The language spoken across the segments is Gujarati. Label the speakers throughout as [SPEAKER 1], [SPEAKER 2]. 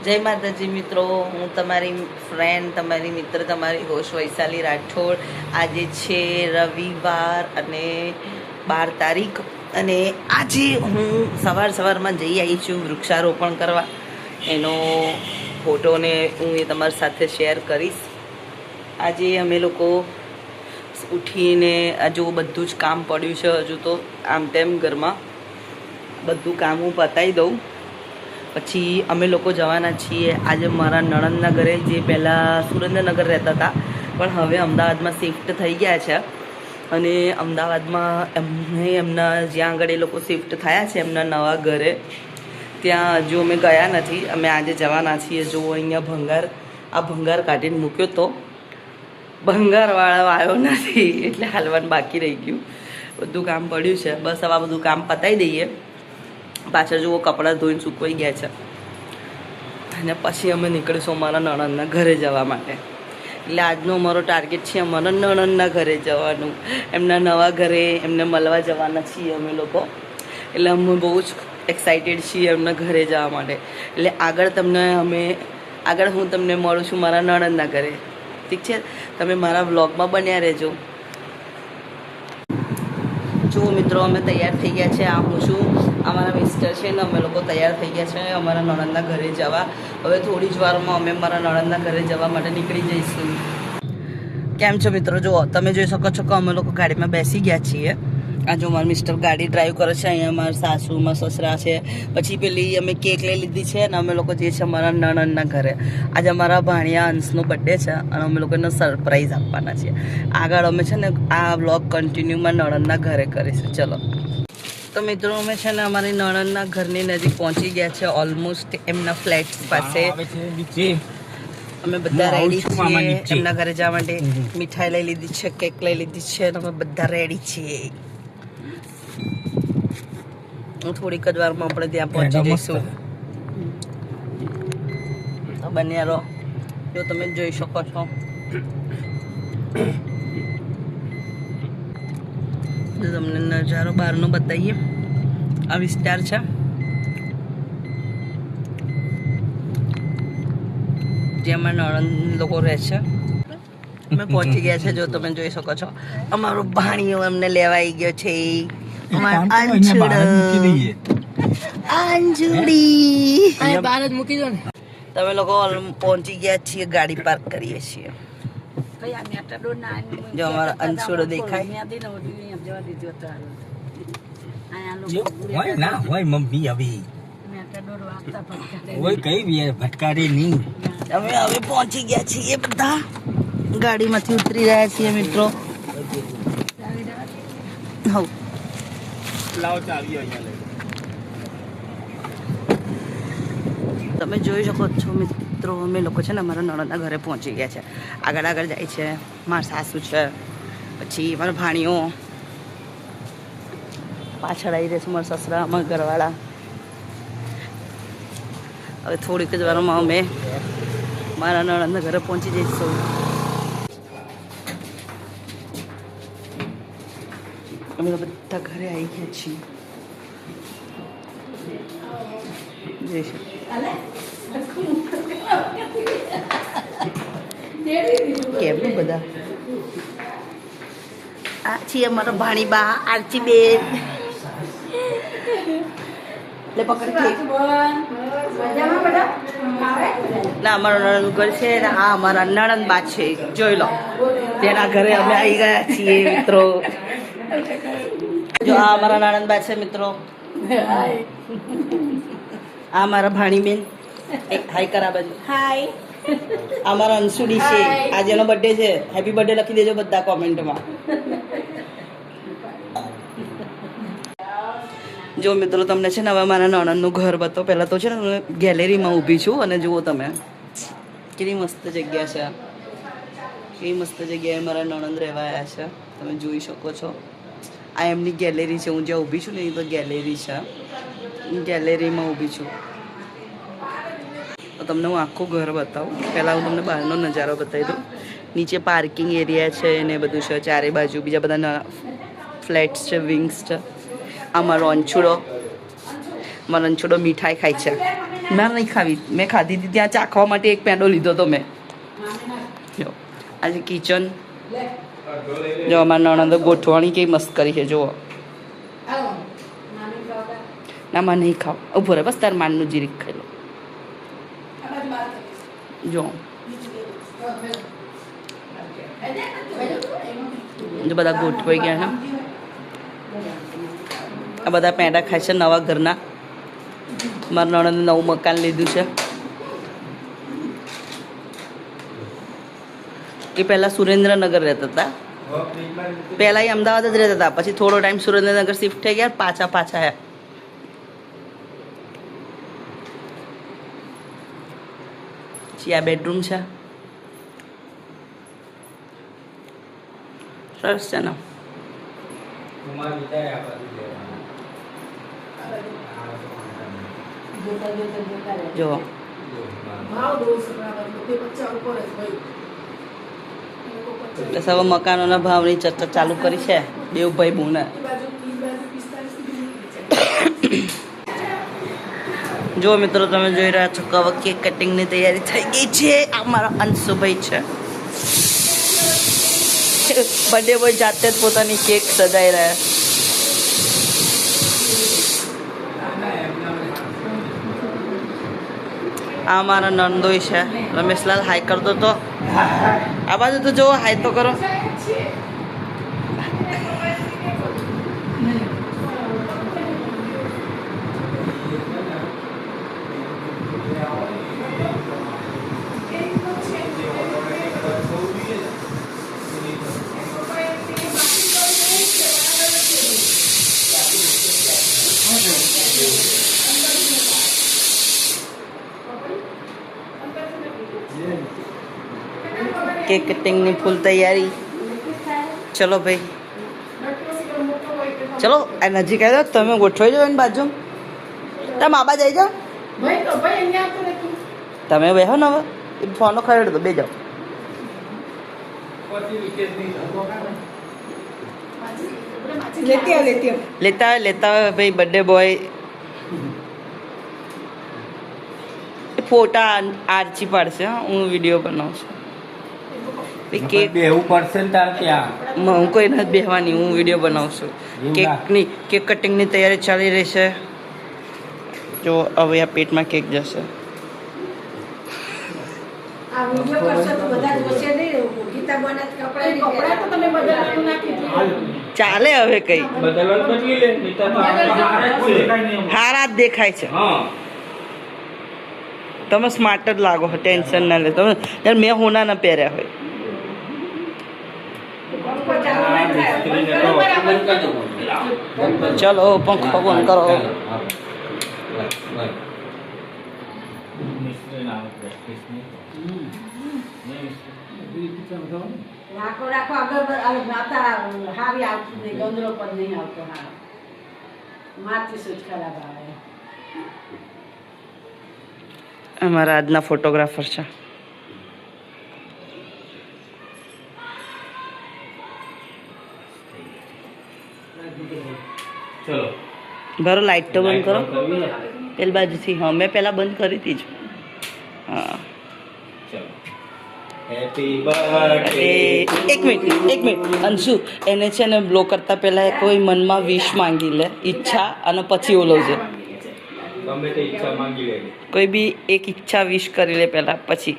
[SPEAKER 1] જય માતાજી મિત્રો, હું તમારી ફ્રેન્ડ, તમારી મિત્ર, તમારી હોસ્ટ વૈશાલી રાઠોડ. આજે છે રવિવાર અને 12 તારીખ, અને આજે હું સવારમાં જઈ આવી છું વૃક્ષારોપણ કરવા. એનો ફોટોને હું તમારી સાથે શેર કરીશ. આજે અમે લોકો ઉઠીને હજુ બધું જ કામ પડ્યું છે. હજુ તો આમ તેમ ઘરમાં બધું કામ હું પતાવી દઉં, પછી અમે લોકો જવાના છીએ આજે મારા નણંદના ઘરે, જે પહેલાં સુરેન્દ્રનગર રહેતા હતા પણ હવે અમદાવાદમાં શિફ્ટ થઈ ગયા છે. અને અમદાવાદમાં એમના જ્યાં આગળ એ લોકો શિફ્ટ થયા છે એમના નવા ઘરે, ત્યાં હજુ અમે ગયા નથી. અમે આજે જવાના છીએ. જો અહીંયા ભંગાર કાઢીને મૂક્યો તો ભંગારવાળો આવ્યો નથી, એટલે હાલવાનું બાકી રહી ગયું. બધું કામ પડ્યું છે, બસ હવે બધું કામ પતાવી દઈએ. પાછળ જુઓ કપડાં ધોઈને સૂકવાઈ ગયા છે, અને પછી અમે નીકળીશું અમારા નણંદના ઘરે જવા માટે. એટલે આજનો અમારો ટાર્ગેટ છે અમારા નણંદના ઘરે જવાનું, એમના નવા ઘરે એમને મળવા જવાના છીએ અમે લોકો. એટલે અમે બહુ જ એક્સાઇટેડ છીએ એમના ઘરે જવા માટે. એટલે આગળ હું તમને મળું છું મારા નણંદના ઘરે. ઠીક છે, તમે મારા વ્લોગમાં બન્યા રહેજો. જુઓ મિત્રો, અમે તૈયાર થઈ ગયા છે. આ હું છું, અમારા મિસ્ટર છે ને, અમે લોકો તૈયાર થઈ ગયા છે અમારા નણંદના ઘરે જવા. હવે થોડી જ વારમાં અમે મારા નણંદના ઘરે જવા માટે નીકળી જઈશું. કેમ છો મિત્રો? જુઓ, તમે જોઈ શકો છો કે અમે લોકો ગાડીમાં બેસી ગયા છીએ. આ જો મારા મિસ્ટર ગાડી ડ્રાઈવ કરે છે, અહીંયા મારા સાસુ, મારા સસરા છે. પછી પેલી અમે કેક લઈ લીધી છે, અને અમે લોકો જઈએ છીએ અમારા નણંદના ઘરે. આજે અમારા ભાણિયા અંશનો બર્થડે છે, અને અમે લોકો એને સરપ્રાઈઝ આપવાના છીએ. આગળ અમે છે ને આ વ્લોગ કન્ટિન્યુમાં નણંદના ઘરે કરીશું. ચલો તો મિત્રો, અમે છે ને અમારી નણંદના ઘરની નજીક પહોંચી ગયા છે, ઓલમોસ્ટ એમના ફ્લેટ પાસે. અમે બધા રેડી છીએ એમના ઘરે જવા માટે. મીઠાઈ લઈ લીધી છે, કેક લઈ લીધી છે, અને અમે બધા રેડી છીએ. થોડીક જ વારમાં આપણે ત્યાં પહોંચી જઈશું. તો બન્યા રહો. જો તમે જોઈ શકો છો, તમને નજારો બહારનો બતાવીએ. આ વિસ્તાર છે, જેમાં નણંદ લોકો રહે છે. અમે પહોંચી ગયા છે, જો તમે જોઈ શકો છો. અમારો ભાણિયો અમને લેવા આવી ગયો છે. તમે લોકો પહોંચી ગયા છીએ, ગાડી પાર્ક કરીએ છીએ. જો અમારા અંશુડો દેખાય. અમે હવે પહોંચી ગયા છીએ, બધા ગાડીમાંથી ઉતરી રહ્યા છીએ મિત્રો. તમે જોઈ શકો છો મિત્રો, અમે લોકો છે ને અમારા નણંદના ઘરે પહોંચી ગયા છે. આગળ જાય છે મારા સાસુ છે, પછી મારા ભાણીઓ, પાછળ આવી રહે છે મારા સસરા, અમારા ઘરવાળા. હવે થોડીક જ વારમાં અમે મારા નણંદના ઘરે પહોંચી જઈશું. અમે બધા ઘરે આવી ગયા છીએ. કેમ બધા આ છીએ અમારા ભાણીબા આરતીબેન. લે પકડ ના, અમારું નણંદ ઘર છે ને આ અમારા નણંદ બા છે. જોઈ લો, તેના ઘરે અમે આવી ગયા છીએ મિત્રો. જો આ અમારા નણંદ બા છે મિત્રો. આ મારા ભાણીબેન, એક હાઈ કરા બાજુ. હાય. આ મારા અંશુડી છે, આજે એનો બર્થડે છે. હેપી બર્થડે લખી દેજો બધા કોમેન્ટમાં. જો મિત્રો, તમને છે ને હવે મારા નણંદનું ઘર બતાવો. પહેલાં તો છે ને હું ગેલેરીમાં ઊભી છું, અને જુઓ તમે કેટલી મસ્ત જગ્યા છે. કેવી મસ્ત જગ્યાએ મારા નણંદ રહેવા આવ્યા છે, તમે જોઈ શકો છો. આ એમની ગેલેરી છે. હું જ્યાં ઊભી છું ને એ તો ગેલેરી છે. ગેલેરીમાં ઊભી છું. તો તમને હું આખું ઘર બતાવું. પહેલાં હું તમને બહારનો નજારો બતાવી દઉં. નીચે પાર્કિંગ એરિયા છે ને બધું છે. ચારે બાજુ બીજા બધા ફ્લેટ્સ છે, વિંગ્સ છે. અમારો અંશુડો મીઠાઈ ખાય છે.
[SPEAKER 2] મારે નહીં ખાવી, મેં ખાધી હતી ત્યાં ચાખવા માટે એક પેંડો લીધો તો મેં. જો આજે કિચન, જો અમારા નણંદો ગોઠવાણી કેવી મસ્ત કરી છે જુઓ. ના માં નહીં ખાવ, ઉભો રહે બસ તાર માનનું જીરીક ખાઈ લો. જો બધા ગોઠવાઈ ગયા છે. આ બધા પેંડા ખાય છે નવા ઘરના. મારા નણંદે નવું મકાન લીધું છે. એ પહેલાં સુરેન્દ્રનગર રહેતા હતા. પહેલાં એ અમદાવાદ જ રહેતા હતા, પછી થોડો ટાઈમ સુરેન્દ્રનગર શિફ્ટ થઈ ગયા, પાછા આવ્યા. પછી આ બેડરૂમ છે, સરસ છે ને. જો બસ હવે મકાનોના ભાવની ચર્ચા ચાલુ કરી છે દેવભાઈ બુને. જો મિત્રો તમે જોઈ રહ્યા છો કે હવે કેક કટિંગની તૈયારી થઈ ગઈ છે. આ મારા અંશુભાઈ છે. બર્થડે બોય જાતે જ પોતાની કેક સજાઈ રહ્યા. આ મારા નંદોઈ છે. રમેશલાલ હાઈ કરતો તો. આ બાજુ તો જુઓ, હાઈ તો કરો. કેક કટિંગની ફૂલ તૈયારી. ચલો ભાઈ, ચલો આ નજીક આવી જાઓ. તમે ગોઠવાઈ જાઓ એની બાજુ. તમે આબા જઈ જાઓ. તમે બેહો ને હવે ફોનો ખરેડ દો, બે જાઓ. લેતા હોય ભાઈ બર્થડે બોય. ફોટા આરચી પાડશે. હું વિડીયો બનાવું છું. કેક
[SPEAKER 3] બેહવું પડશે ને તાર ત્યાં.
[SPEAKER 2] હું કોઈ નથી બેહવાની, હું વિડીયો બનાવું છું. કેક કટિંગની તૈયારી ચાલી રહી છે. જો હવે આ પેટમાં કેક જશે. ચાલે હવે કઈ હારા જ દેખાય છે. તમે સ્માર્ટ જ લાગો, ટેન્શન ના લે તમે. યાર મેં હોના ના પહેર્યા હોય. ચલો પંખો બંધ કરો.
[SPEAKER 4] રાખો આગળ માતા હારી આવતું નહીં, ગંદરો પર નહીં આવતો. હા માથી શું ખરાબ આવે.
[SPEAKER 2] અમારા આજના ફોટોગ્રાફર છે.
[SPEAKER 3] ચલો
[SPEAKER 2] બરો લાઈટ તો બંધ કરો પેલી બાજુથી. હા મેં પહેલાં બંધ કરી હતી જ. હા
[SPEAKER 3] હેપી બર્થડે.
[SPEAKER 2] એક મિનિટ અંશુ, એને છે ને બ્લો કરતા પહેલાં કોઈ મનમાં વિશ માંગી લે, ઈચ્છા, અને પછી ઓલો છે
[SPEAKER 3] ગમે તે ઈચ્છા માંગી લે.
[SPEAKER 2] કોઈ બી એક ઈચ્છા વિશ કરી લે પહેલાં, પછી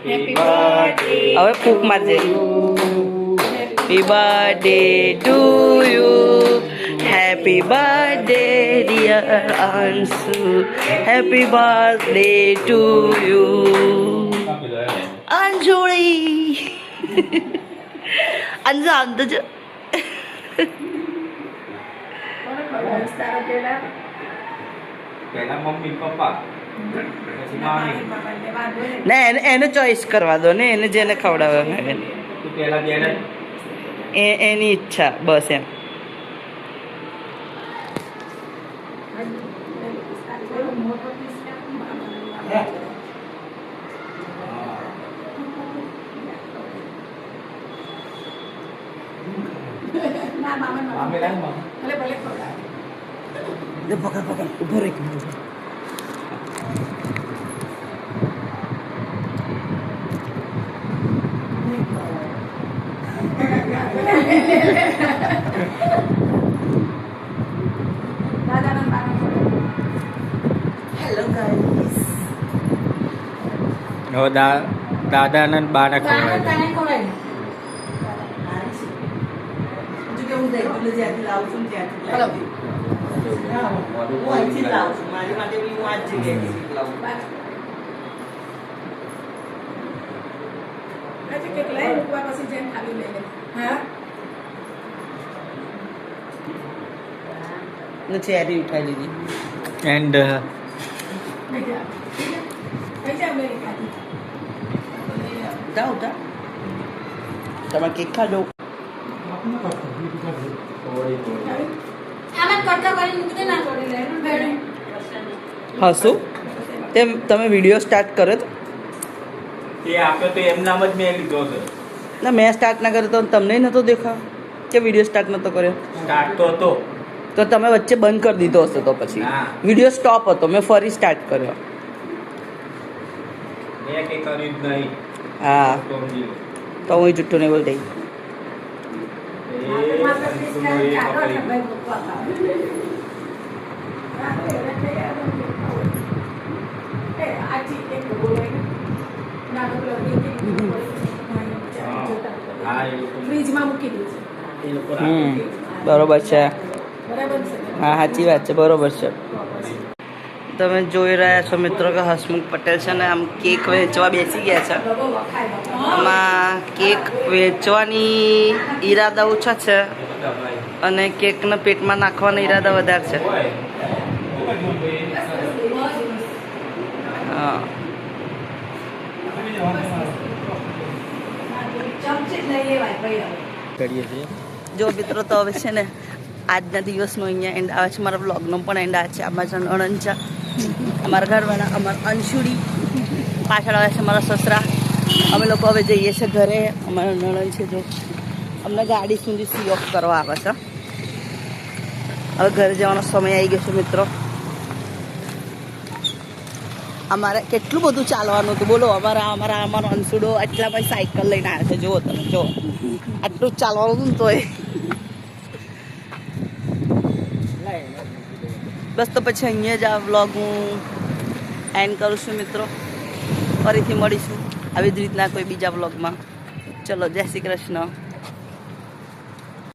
[SPEAKER 3] હેપી બર્થડે.
[SPEAKER 2] હવે ફૂંક મારજે. Happy birthday to you, happy birthday dear Anshu, happy birthday to you. અંજોળી અંજુ આંધ જ
[SPEAKER 3] પહેલા મમ્મી પપ્પા પછી મામી.
[SPEAKER 2] ના એને ચોઈસ કરવા દો ને, એને જેને ખવડાવે
[SPEAKER 3] તું પહેલા જેને
[SPEAKER 2] એની ઈચ્છા બસ એમ.
[SPEAKER 3] મામી લાવ મામી.
[SPEAKER 2] પકડ ઉભો રહી.
[SPEAKER 1] Hello guys.
[SPEAKER 3] હવે દાદા અને બાને
[SPEAKER 4] તારે
[SPEAKER 3] ખવડાવી
[SPEAKER 4] તને ખવડાવી.
[SPEAKER 1] જો કે હું રેગ્યુલર જ્યાંથી લાવું છું ને ત્યાંથી
[SPEAKER 4] હલો.
[SPEAKER 1] લાવી. હું અહીંથી જ લાવું છું. મારી માટે બી હું આ જ જગ્યાએથી લાવું.
[SPEAKER 4] આજે કેટલાય રૂપિયા પછી જેમ ખાલી લઈ લે. હા
[SPEAKER 1] ને ચેરી ઉઠાઈ લીધી.
[SPEAKER 3] એન્ડ
[SPEAKER 4] પૈસા મેં ખાધી.
[SPEAKER 1] જાઓ જા. તમે કેક ખાજો.
[SPEAKER 4] આમાં કટકા કરી મૂકી દે ના છોડી લે ભેડી.
[SPEAKER 2] હસું તેમ તમે વિડીયો સ્ટાર્ટ કર્યો તો
[SPEAKER 3] એ આપ્યો તો એમ નામ જ મેં લીધો છે.
[SPEAKER 2] ના મેં સ્ટાર્ટ ના કર્યો તો તમને નહોતો દેખાવ કે વિડીયો સ્ટાર્ટ નહોતો કર્યો
[SPEAKER 3] સ્ટાર્ટ તો હતો.
[SPEAKER 2] તો તમે વચ્ચે બંધ કરી દીધો હશે તો પછી
[SPEAKER 3] ના.
[SPEAKER 2] વિડીયો સ્ટોપ હતો મેં ફરી સ્ટાર્ટ કર્યો
[SPEAKER 3] મેં કંઈ કર્યું જ નહીં.
[SPEAKER 2] હા
[SPEAKER 3] તો સમજી લો.
[SPEAKER 2] તો હું જુઠ્ઠું નહીં બોલતી
[SPEAKER 4] માત્ર
[SPEAKER 3] એ
[SPEAKER 4] ત્રીસ
[SPEAKER 3] અંશુનો એ
[SPEAKER 4] ચાલો
[SPEAKER 3] પકડી
[SPEAKER 4] ને ભાઈ મૂકવા ખાવ. એ આજી એક બોલાય ના તો પેલો
[SPEAKER 3] હા એ લોકો
[SPEAKER 4] ફ્રીજમાં મૂકી દીધું
[SPEAKER 3] એ લોકો
[SPEAKER 2] બરોબર છે
[SPEAKER 4] બરાબર છે
[SPEAKER 2] હા સાચી વાત છે બરોબર છે તમે જોઈ રહ્યા છો મિત્રો કે હસમુખ પટેલ છે ને આમ કેક વેચવા બેસી ગયા છે
[SPEAKER 4] ડબો વખાય
[SPEAKER 2] આમાં કેક વેચવાની ઈરાદા ઓછા છે અને કેકને પેટમાં નાખવાના ઈરાદા વધારે છે હા
[SPEAKER 4] ચમચી જ લઈ લેવાય ભાઈ
[SPEAKER 3] કરીએ છીએ.
[SPEAKER 2] જો મિત્રો તો હવે છે ને આજના દિવસનો અહીંયા એન્ડ આવે છે મારા બ્લોગનો પણ એન્ડ આવે છે અમારા નણંદ છે અમારા ઘરવાળા અમારા અંશુડી પાછળ આવે છે મારા સસરા અમે લોકો હવે જઈએ છીએ ઘરે અમારા નણંદ છે જો અમને ગાડી સુધી સી ઓફ કરવા આવે છે હવે ઘરે જવાનો સમય આવી ગયો છે મિત્રો અમારે કેટલું બધું ચાલવાનું હતું બોલો અમારો અંશુડો આટલા ભાઈ સાયકલ લઈને આવ્યા છે જુઓ તમે જુઓ આટલું જ ચાલવાનું હતું ને તોય બસ તો પછી અહીંયા જ આ વ્લોગ હું એન્ડ કરું છું મિત્રો ફરીથી મળીશું આવી જ રીતના કોઈ બીજા વ્લોગમાં ચલો જય શ્રી કૃષ્ણ